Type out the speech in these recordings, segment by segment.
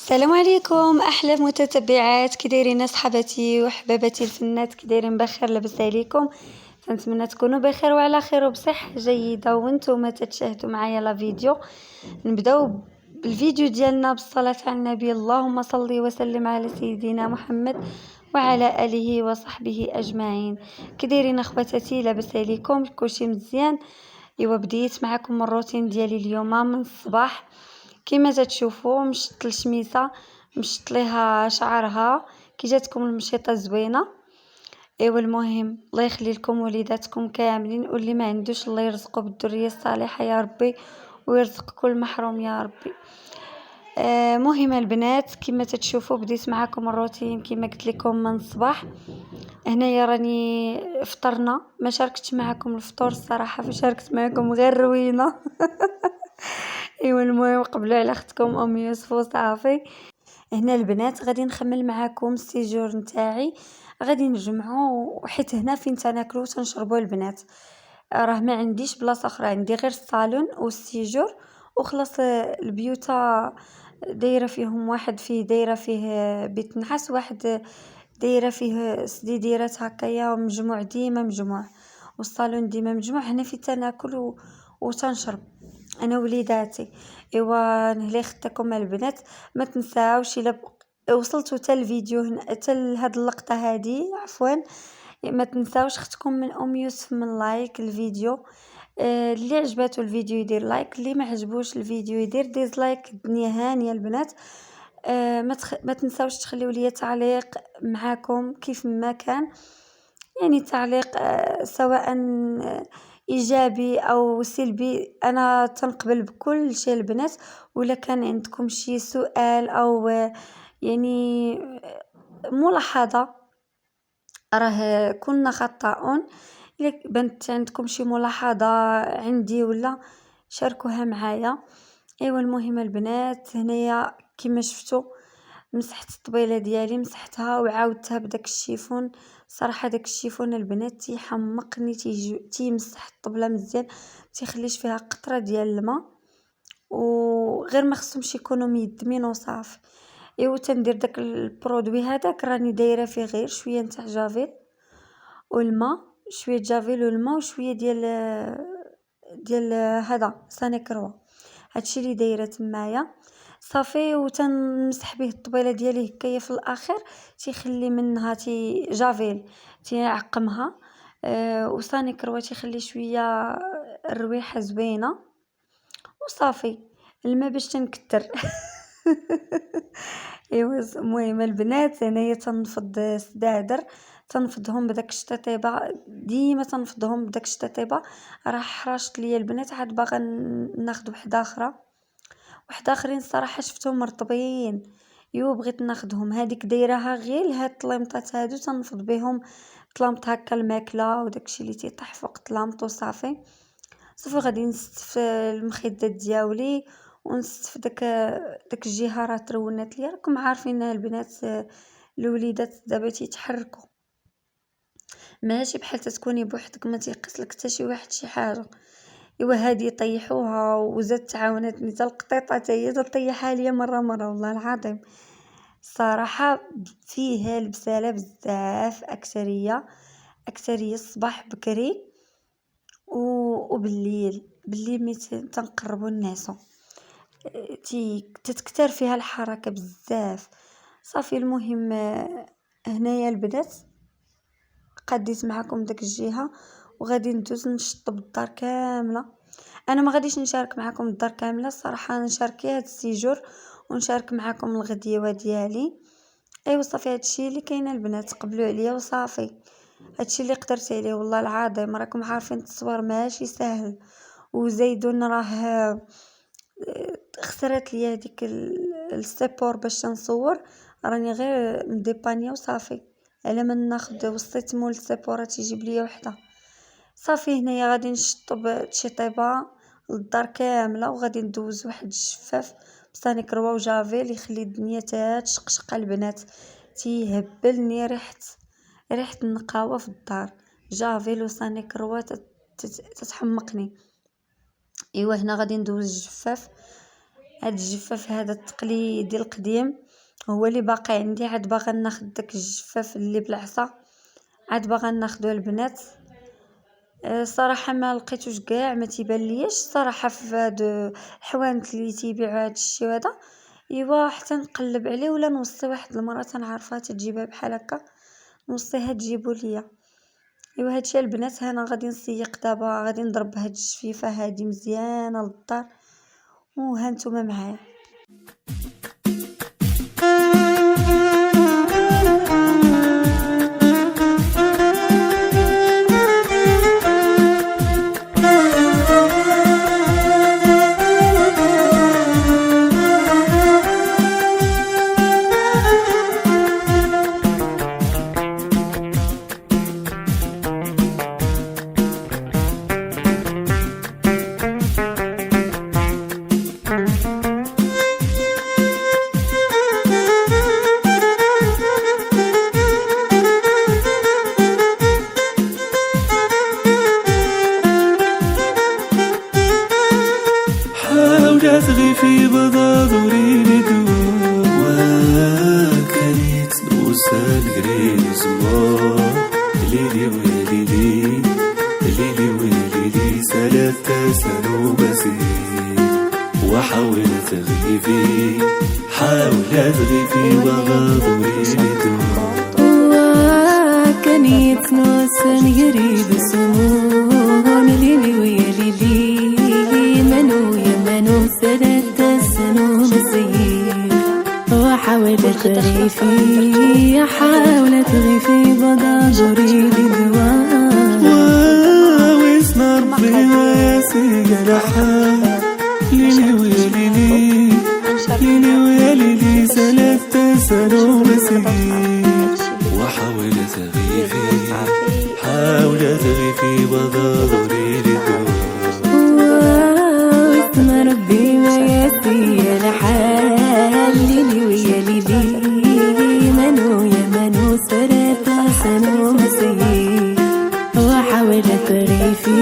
السلام عليكم احلى متتبعات، كي دايرين صحباتي وحباباتي الفنات؟ كي دايرين؟ بخير؟ لاباس عليكم؟ تنتمنى تكونوا بخير وعلى خير وبصحه جيده وانتم تتشاهدوا معايا لا فيديو. نبداو بالفيديو ديالنا بالصلاه على النبي. اللهم صل وسلم على سيدنا محمد وعلى اله وصحبه اجمعين. كي دايرين اخواتاتي؟ لاباس عليكم؟ كلشي مزيان؟ بديت معكم الروتين ديالي اليوم من الصباح. كما تشوفوا مشط الشميسه، مشط ليها شعرها. كي جاتكم المشيطه زوينه؟ المهم الله يخلي لكم وليداتكم كاملين، واللي ما عندوش الله يرزقه بالذريه الصالحه يا ربي، ويرزق كل محروم يا ربي. مهم البنات، كما تشوفوا بديت معكم الروتين كما قلت لكم من الصباح. هنايا راني فطرنا، ما شاركتش معكم الفطور الصراحه، فشاركت معكم غير روينه. المهم قبلوا على اختكم ام يوسف وصافي. هنا البنات غادي نخمل معكم السيجور نتاعي، غادي نجمعوا حيت هنا فين تناكلوا وتنشربوا البنات. راه ما عنديش بلاصه اخرى، عندي غير الصالون والسيجور وخلاص. البيوتا دايره فيهم، واحد فيه دايره فيه بيت نحاس، واحد دايره فيه سديديرات هكايا مجموع، ديما مجموع، والصالون ديما مجموع. هنا في تناكل وتنشرب انا وليداتي. نهلي خدتكم البنات، ما تنساوش الا وصلتوا حتى الفيديو هنا حتى لهاد اللقطه هذه عفوا، ما تنساوش اختكم من ام يوسف من لايك الفيديو. اللي عجباتو الفيديو يدير لايك، اللي ما عجبوش الفيديو يدير ديزلايك. الدنيا هانيه البنات. ما تنساوش تخليوا لي تعليق معاكم كيف ما كان، يعني تعليق سواء ايجابي او سلبي، انا تنقبل بكل شيء البنات. ولا كان عندكم شي سؤال او يعني ملاحظة، راه كنا خطاؤون. الا بنت عندكم شي ملاحظة عندي ولا شاركوها معايا. المهم البنات هنايا كما شفتوا مسحت الطبيله ديالي، مسحتها وعاودتها بداك الشيفون. صراحه داك الشيفون البنات تيحمقني، تيمسح الطبله مزيان، تيخليش فيها قطره ديال الماء، وغير ما خصهمش يكونوا ميدمين وصافي. تندير داك البرودوي هذاك، راني دايره فيه غير شويه نتاع جافيل والماء، شويه جافيل والماء وشويه ديال هذا سانيكروا. هادشي اللي دايره تمايا صافي. وتنمسح به الطبيله ديالي هكايا في الاخر، تيخلي منها جافيل تيعقمها. وصاني كروا تيخلي شويه الرويحه زوينه وصافي. الماء باش تنكتر. المهم البنات هنايا تنفض السدادر، تنفضهم بداك الشطيبه، ديما تنفضهم بداك الشطيبه. راه حرشت ليا البنات، عاد باغا ناخذ وحده اخرى، واحد اخرين صراحه شفتهم مرطبين. بغيت ناخذهم، هذيك دايرها غير هاد الطليمطات هادو تنفض بهم طلامط هكا الماكله وداكشي اللي تيطيح فوق طلامط وصافي. صافي غادي نستف المخدات ديالي ونستف داك الجهه. راه ترونات ليا، راكم عارفين البنات الوليدات دابا تيتحركوا، ماشي بحال تكوني بوحدك ما تيقصلك حتى شي واحد شي حاجه. هادي طيحوها وزاد تعاونتني حتى القطيطه حتى هي تطيحها ليا مره والله العظيم. صراحه فيها البساله بزاف، اكثريه الصباح بكري بالليل ملي تنقربوا الناس تتكثر فيها الحركه بزاف. صافي المهم هنايا البنات قديت معكم داك الجهه، وغادي ندوز نشطب الدار كامله. انا ما غاديش نشارك معكم الدار كامله الصراحه، نشارك هاد السيجور ونشارك معكم الغديوه ديالي. صافي هادشي اللي كاين البنات، قبلوا عليا وصافي. هادشي اللي قدرت عليه والله العظيم. راكم عارفين التصوير ماشي سهل، وزيدون راه خسرت ليا هذيك السيبور باش نصور، راني غير مديبانيه وصافي. على ما ناخذ وصيت مول السيبورات يجيب ليا وحده. صافي هنايا غادي نشطب تشطيبه للدار كامله، وغادي ندوز واحد الشفاف بصاني كروا وجافيل يخلي الدنيا تشقشق البنات. تيهبلني ريحه النقاوه في الدار، جافيل وصاني كروا تتحمقني. هنا غادي ندوز الجفاف هاد الجفاف هذا التقليدي القديم هو اللي باقي عندي. عاد باغا ناخد داك الجفاف اللي بالعصا، عاد باغا ناخدو البنات. صراحة ما لقيتوش كاع، ما تيبان لياش صراحة في هاد الحوانت اللي تيبيعوا هاد الشيء هذا. ايوا حتى نقلب عليه ولا نوصي واحد المرة تنعرفها تجيبها بحال هكا، نوصيها تجيبو ليا. ايوا هادشي البنات، انا غادي نسيق دابا، غادي نضرب هاد الجفيفة هادي مزيانة للدار، وها نتوما معايا. حاولت في بضادوري لدوا وكانت نوسان غريز الله ليلي ويلي ليلي ويلي ثلاثة سنو بسيط وحاولت غيفي حاولت في بضادوري لدوا وكانت نوسان غريز سمون ليلي ويلي ثلاثة سنو مسير وحاولت غيفي حاولت غيفي بضادوري لدواء واسم ربي ما يسيق لحال ليلي ويلي ليلي ويلي ثلاثة سنو مسير وحاولت غيفي حاولت غيفي بضادوري لدواء ربي ما يسي لحال ليلي ويا ليلي منو يا منو ثلاثة سنو مسير وحاولت غيفي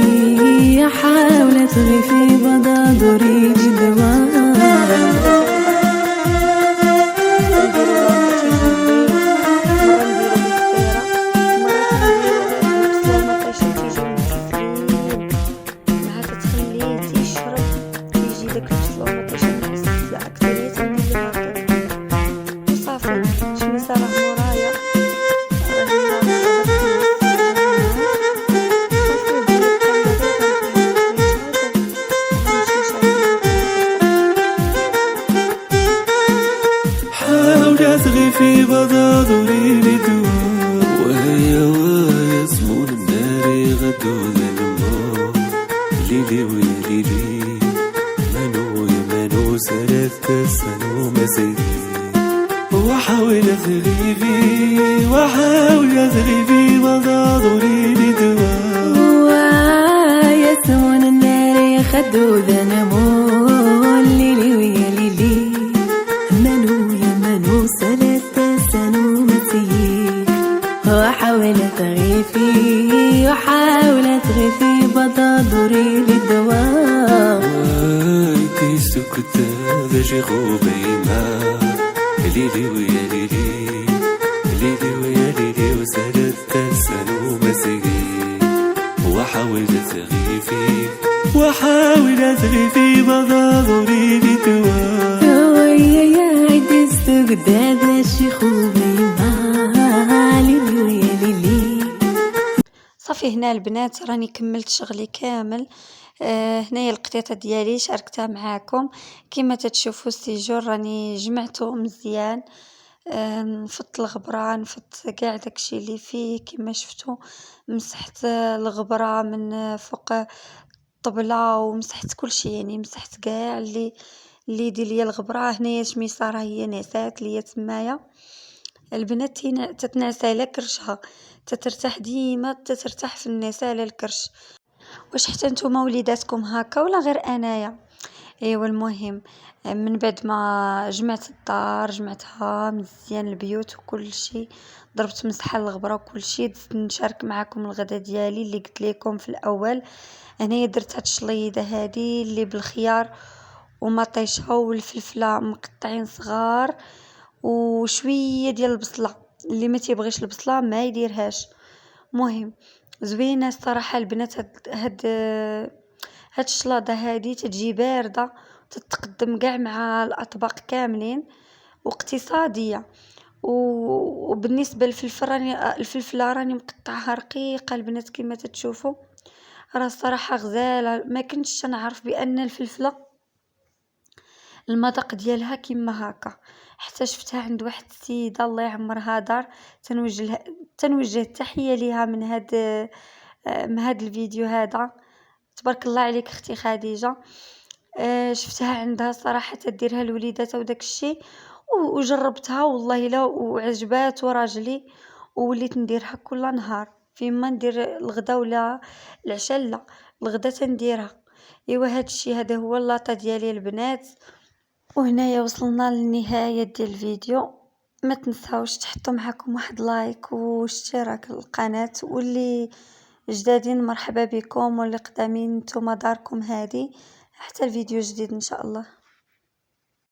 حاولت غيفي بضادوري بدواء في بضادوري لدوا وهي ويسمون النار غدو ذنبو ليلي ويلي منو يا منو ثلاثة سنو مسيري وحاولت غيفي بضادوري لدوا ويسمون النار غدو ذنبو ليلي ويلي منو يا منو ثلاثة سنو مسير وحاولت غيفي بضادوري للدواء وايتي سكت هذا شيخو بيما ليلي ويا ليلي ليلي ويا ليلي وثلاثة سنو مسير وحاولت غيفي بضادوري للدواء قداد الشيخ وبيما ليلي ويا ليلي. صافي هنا البنات راني كملت شغلي كامل. هنايا القطيطه ديالي شاركتها معاكم كما تتشوفوا. السيجور راني جمعته مزيان، نفضت الغبره، نفضت كاع داكشي اللي فيه كما شفتوا. مسحت الغبره من فوق الطبله ومسحت كل شيء، يعني مسحت كاع اللي يدير ليا الغبره. هنايا شميسه راه هي نعسات ليا تمايا. البنات تتنعس على كرشها، تترتاح ديما، تترتاح في النعسه على الكرش. واش حتى نتوما وليداتكم هكا ولا غير انايا؟ ايوا المهم من بعد ما جمعت الدار، جمعتها مزيان البيوت وكل شيء، ضربت مسحه الغبره وكل شيء، نشارك معكم الغدا ديالي اللي قلت لكم في الاول. انايا درت هاد الشليده هذه اللي بالخيار ومطيشه والفلفله مقطعين صغار وشويه ديال البصله. اللي ما تيبغيش البصله ما يديرهاش. مهم زوينه الصراحه البنات. هاد الشلاضه هادي تجي بارده وتتقدم كاع مع الاطباق كاملين واقتصاديه. وبالنسبه للفلفل الفلفله راني مقطعها رقيقه البنات كما تتشوفوا. راه الصراحه غزاله. ما كنتش تنعرف بان الفلفله المذاق ديالها كيما هكا، حتى شفتها عند واحد السيده الله يعمرها دار. تنوجه التحيه ليها من هاد الفيديو هذا. تبارك الله عليك اختي خديجه. شفتها عندها صراحه تديرها لوليداتها وداك الشيء وجربتها والله لا وعجبات وراجلي ووليت نديرها كل نهار فيما ندير الغدا ولا العشاء. لا الغدا تنديرها. ايوا هاد الشيء هذا هو اللاطه ديالي البنات. وهنايا وصلنا للنهايه ديال الفيديو. ما تنساوش تحطوا معكم واحد لايك واشتراك للقناه. واللي جدادين مرحبا بكم واللي قدامين نتوما داركم هذه. حتى الفيديو جديد ان شاء الله.